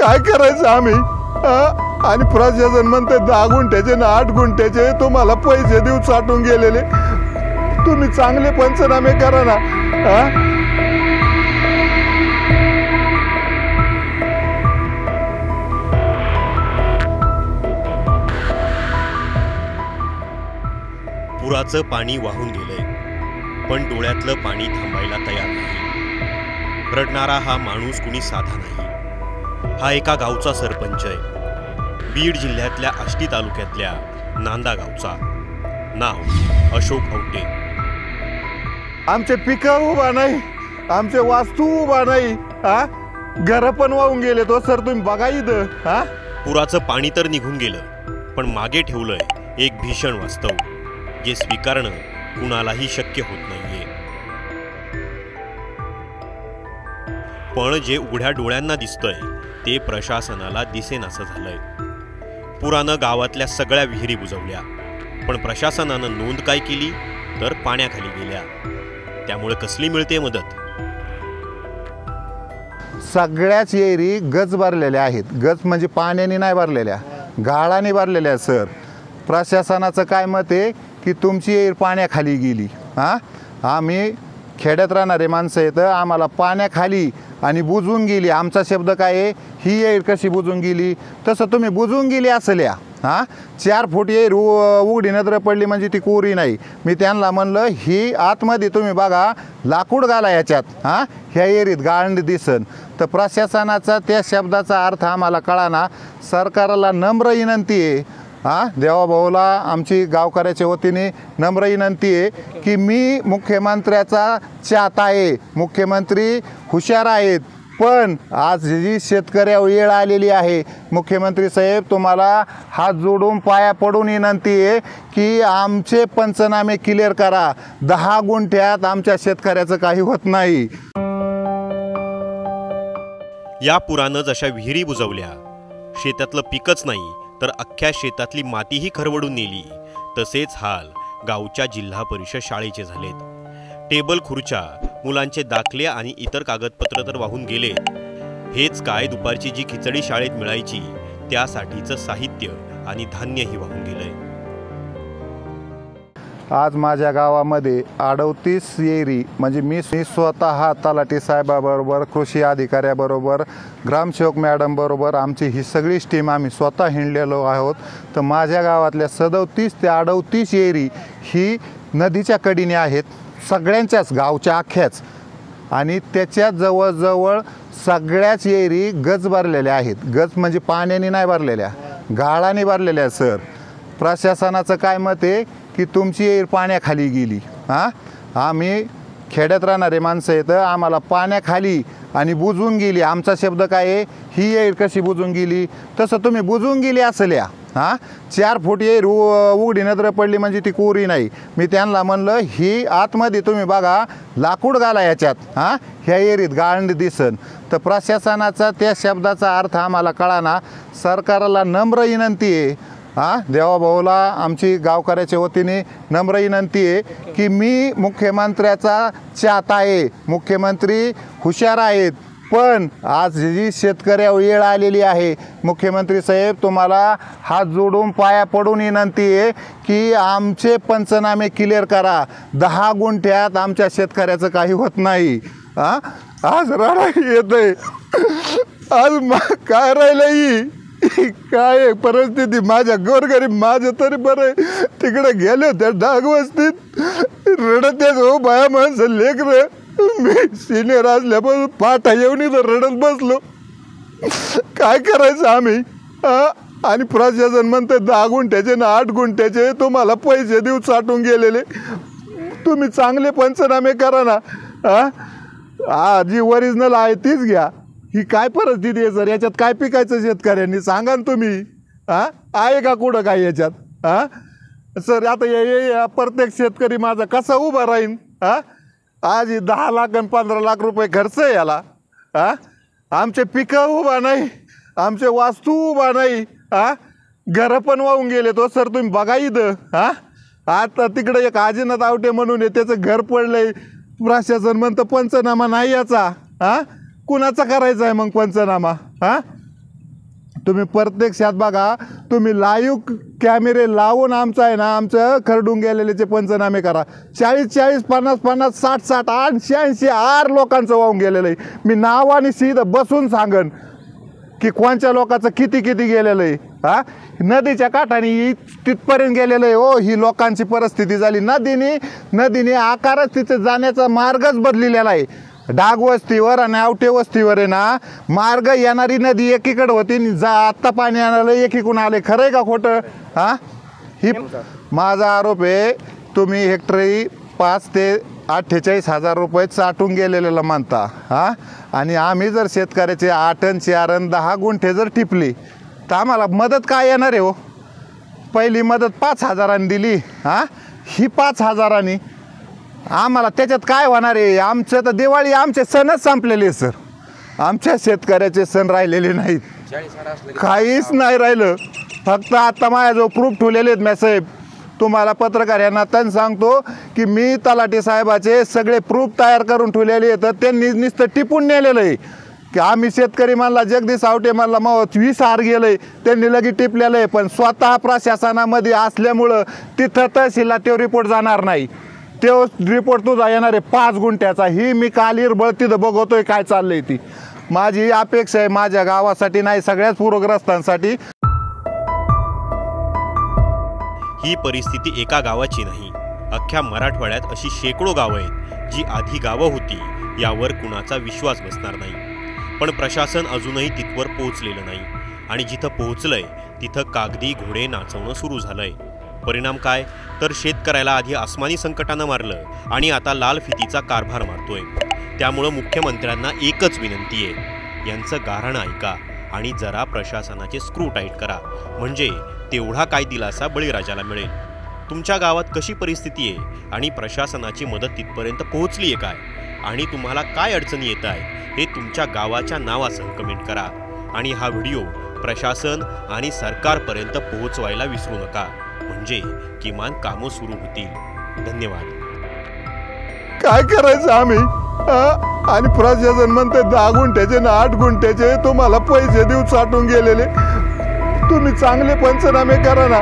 काय करायचं आम्ही? आणि प्रशासन म्हणते 10 गुंठ्याचे ना 8 गुंठ्याचे तुम्हाला पैसे देऊ साठून गेलेले. तुम्ही चांगले पंचनामे करा ना. पुराचं पाणी वाहून गेलंय, पण डोळ्यातलं पाणी थांबायला तयार नाही. रडणारा हा माणूस कुणी साधा नाही. हा एका गावचा सरपंच आहे. बीड जिल्ह्यातल्या आष्टी तालुक्यातल्या नांदा गावचा. नाव अशोक औटे. आमचे पिकं उभा नाही, आमचे वास्तू उभा नाही, घर पण वाहून गेले. तो सर तुम्ही बघा इथं. पुराचं पाणी तर निघून गेलं, पण मागे ठेवलंय एक भीषण वास्तव, जे स्वीकारणं कुणालाही शक्य होत नाहीये. पण जे उघड्या डोळ्यांना दिसतंय ते प्रशासनाला दिसेनासं झालंय. पुरानं गावातल्या सगळ्या विहिरी बुजवल्या, पण प्रशासनानं नोंद काय केली तर पाण्याखाली गेल्या. त्यामुळे कसली मिळते मदत? सगळ्याच येरी गज भरलेल्या आहेत. गज म्हणजे पाण्याने नाही भरलेल्या, गाळाने भरलेल्या. सर प्रशासनाचं काय मत आहे की तुमची येर पाण्याखाली गेली. आम्ही खेड्यात राहणारे माणसं आहेत, आम्हाला पाण्याखाली आणि बुजून गेली. आमचा शब्द काय आहे, ही येर कशी बुजून गेली तसं तुम्ही बुजून गेली असल्या. 4 फूट येर उघडी नजर पडली म्हणजे ती कोरी नाही. मी त्यांना म्हणलं ही आतमध्ये तुम्ही बघा लाकूड घाला याच्यात, ह्या एरीत गाळण दिसन. तर प्रशासनाचा त्या शब्दाचा अर्थ आम्हाला कळाना. सरकारला नम्र विनंती आहे, देवाभाऊला आमची गावकऱ्याच्या वतीने नम्र विनंती आहे की मी मुख्यमंत्र्याचा चाहता आहे. मुख्यमंत्री हुशार आहेत, पण आज जी शेतकऱ्यावर वेळ आलेली आहे, मुख्यमंत्री साहेब तुम्हाला हात जोडून पाया पडून विनंती आहे की आमचे पंचनामे क्लिअर करा. 10 गुंठ्यात आमच्या शेतकऱ्याचं काही होत नाही. या पुरानं जशा विहिरी बुजवल्या, शेतातलं पिकच नाही तर अख्ख्या शेतातली मातीही खरवडून नेली, तसेच हाल गावच्या जिल्हा परिषद शाळेचे झालेत. टेबल खुर्च्या, मुलांचे दाखले आणि इतर कागदपत्र तर वाहून गेले. हेच काय दुपारची जी खिचडी शाळेत मिळायची त्यासाठीचं साहित्य आणि धान्यही वाहून गेलंय. आज माझ्या गावामध्ये 38 येरी म्हणजे मी स्वतः तलाठी साहेबाबरोबर, कृषी अधिकाऱ्याबरोबर, ग्रामसेवक मॅडम बरोबर आमची ही सगळीच टीम आम्ही स्वतः हिंडलेलो आहोत. तर माझ्या गावातल्या 37 ते 38 येरी ही नदीच्या कडेने आहेत, सगळ्यांच्याच गावच्या अख्ख्याच. आणि त्याच्या जवळजवळ सगळ्याच येरी गज भरलेल्या आहेत. गज म्हणजे पाण्याने नाही भरलेल्या, गाळाने भरलेल्या. सर प्रशासनाचं काय मत आहे की तुमची येर पाण्याखाली गेली. आम्ही खेड्यात राहणारे माणसं आहेत, आम्हाला पाण्याखाली आणि बुजून गेली. आमचा शब्द काय आहे, ही येर कशी बुजून गेली तसं तुम्ही बुजून गेली असल्या. 4 फूट येर उघडी नजर पडली म्हणजे ती कोरी नाही. मी त्यांना म्हणलं ही आतमध्ये तुम्ही बघा लाकूड घाला याच्यात, ह्या एरीत गाळण दिसन. तर प्रशासनाचा त्या शब्दाचा अर्थ आम्हाला कळाना. सरकारला नम्र विनंती आहे, देवाभाऊला आमची गावकऱ्याच्या वतीने नम्र विनंती आहे की मी मुख्यमंत्र्याचा चाहता आहे. मुख्यमंत्री हुशार आहेत, पण आज जी शेतकऱ्यावर वेळ आलेली आहे, मुख्यमंत्री साहेब तुम्हाला हात जोडून पाया पडून विनंती आहे की आमचे पंचनामे क्लिअर करा. 10 गुंठ्यात आमच्या शेतकऱ्याचं काही होत नाही. आज रडा येतंय. आज काय राहिलं काय परिस्थिती. माझ्या गोरगरीब माझं तरी बरं, तिकडे गेले त्या डागवस्तीत रडतेच हो बाया माणसं लेकरं. मी सिनियर असल्यापासून पाठा येऊन इथं रडत बसलो. काय करायचं आम्ही? आणि प्रशासन म्हणते 10 गुंठ्याचे ना 8 गुंठ्याचे तुम्हाला पैसे देऊ साठून गेलेले. तुम्ही चांगले पंचनामे करा ना. जी ओरिजिनल आहे तीच घ्या. ही काय परिस्थिती आहे सर? याच्यात काय पिकायचं शेतकऱ्यांनी सांगा ना तुम्ही. आहे का कुठं काय याच्यात? सर आता प्रत्येक शेतकरी माझा कसा उभा राहीन? आज 10 लाख आणि 15 लाख रुपये खर्च आहे याला. आमचे पिकं उभा नाही, आमचे वास्तू उभा नाही, घरं पण वाहून गेले. तो सर तुम्ही बघा इथं. आता तिकडे एक आजीनाथ आवटे म्हणून आहे, त्याचं घर पडलंय. प्रशासन म्हणतं पंचनामा नाही याचा. कुणाचा करायचा आहे मग पंचनामा? तुम्ही प्रत्यक्षात बघा, तुम्ही लाईव्ह कॅमेरे लावून आमचं खरडून गेलेलेचे पंचनामे करा. 40 50 60 80 आर लोकांचं वाहून गेलेलं आहे. मी नावाने सीधं बसून सांगन की कोणत्या लोकांचं किती गेलेलं आहे. हा, नदीच्या काठाने तिथपर्यंत गेलेलं आहे. हो, ही लोकांची परिस्थिती झाली. नदीने आकारच तिथे जाण्याचा मार्गच बदललेला आहे. डाग वस्तीवर आणि आवटे वस्तीवर आहे ना, मार्ग येणारी नदी एकीकडे होती, आत्ता पाणी आणायला एकीकडून आले. खरं आहे का खोटं? हा, ही माझा आरोप आहे. तुम्ही हेक्टरी 5 ते 48,000 रुपये चाटून गेलेलं मानता. हा, आणि आम्ही जर शेतकऱ्याचे 8 अन 4 अन 10 गुंठे जर टिपली तर आम्हाला मदत काय येणार आहे? हो, पहिली मदत 5,000 दिली. हा, ही 5,000 आम्हाला त्याच्यात काय होणार आहे? आमचं तर दिवाळी, आमचे सणच संपलेले सर. आमच्या शेतकऱ्याचे सण राहिलेले नाहीत, काहीच नाही राहिलं. फक्त आता माझ्याजवळ प्रूफ ठेवलेले आहेत. साहेब, तुम्हाला पत्रकार यांना त्यांना सांगतो की मी तलाठी साहेबाचे सगळे प्रूफ तयार करून ठेवलेले आहेत. त्यांनी नुसतं टिपून नेलेलं आहे की आम्ही शेतकरी म्हणला, जगदीश आवटे म्हणला, मग 20 आर गेलंय, त्यांनी लगेच टिपलेलं आहे. पण स्वतः प्रशासनामध्ये असल्यामुळं तिथं तहसीलला तो रिपोर्ट जाणार नाही. तो रिपोर्ट तुझा येणार आहे 5 गुंठ्याचा. ही मी काल इरबळ तिथं बघतोय काय चाललंय. ती माझी अपेक्षा आहे, माझ्या गावासाठी नाही, सगळ्याच पूरग्रस्तांसाठी. ही परिस्थिती एका गावाची नाही, अख्ख्या मराठवाड्यात अशी शेकडो गावं आहेत जी आधी गावं होती यावर कुणाचा विश्वास बसणार नाही. पण प्रशासन अजूनही तिथवर पोहोचलेलं नाही आणि जिथं पोहोचलंय तिथं कागदी घोडे नाचवणं सुरू झालंय. परिणाम काय? तर शेतकऱ्याला आधी आसमानी संकटानं मारलं आणि आता लाल फितीचा कारभार मारतोय. त्यामुळं मुख्यमंत्र्यांना एकच विनंती आहे, यांचं गाऱ्हाणं ऐका आणि जरा प्रशासनाचे स्क्रू टाईट करा, म्हणजे तेवढा काय दिलासा बळीराजाला मिळेल. तुमच्या गावात कशी परिस्थिती आहे आणि प्रशासनाची मदत तिथपर्यंत पोहोचली आहे काय, आणि तुम्हाला काय अडचणी येत आहे हे तुमच्या गावाच्या नावासह कमेंट करा. आणि हा व्हिडिओ प्रशासन आणि सरकारपर्यंत पोहोचवायला विसरू नका, म्हणजे किमान कामं सुरू होतील. धन्यवाद. काय करायचं आम्ही? आणि प्रशासन म्हणते 10 गुंठ्याचे ना 8 गुंठ्याचे तुम्हाला पैसे देऊ चाटून गेलेले. तुम्ही चांगले पंचनामे करा ना.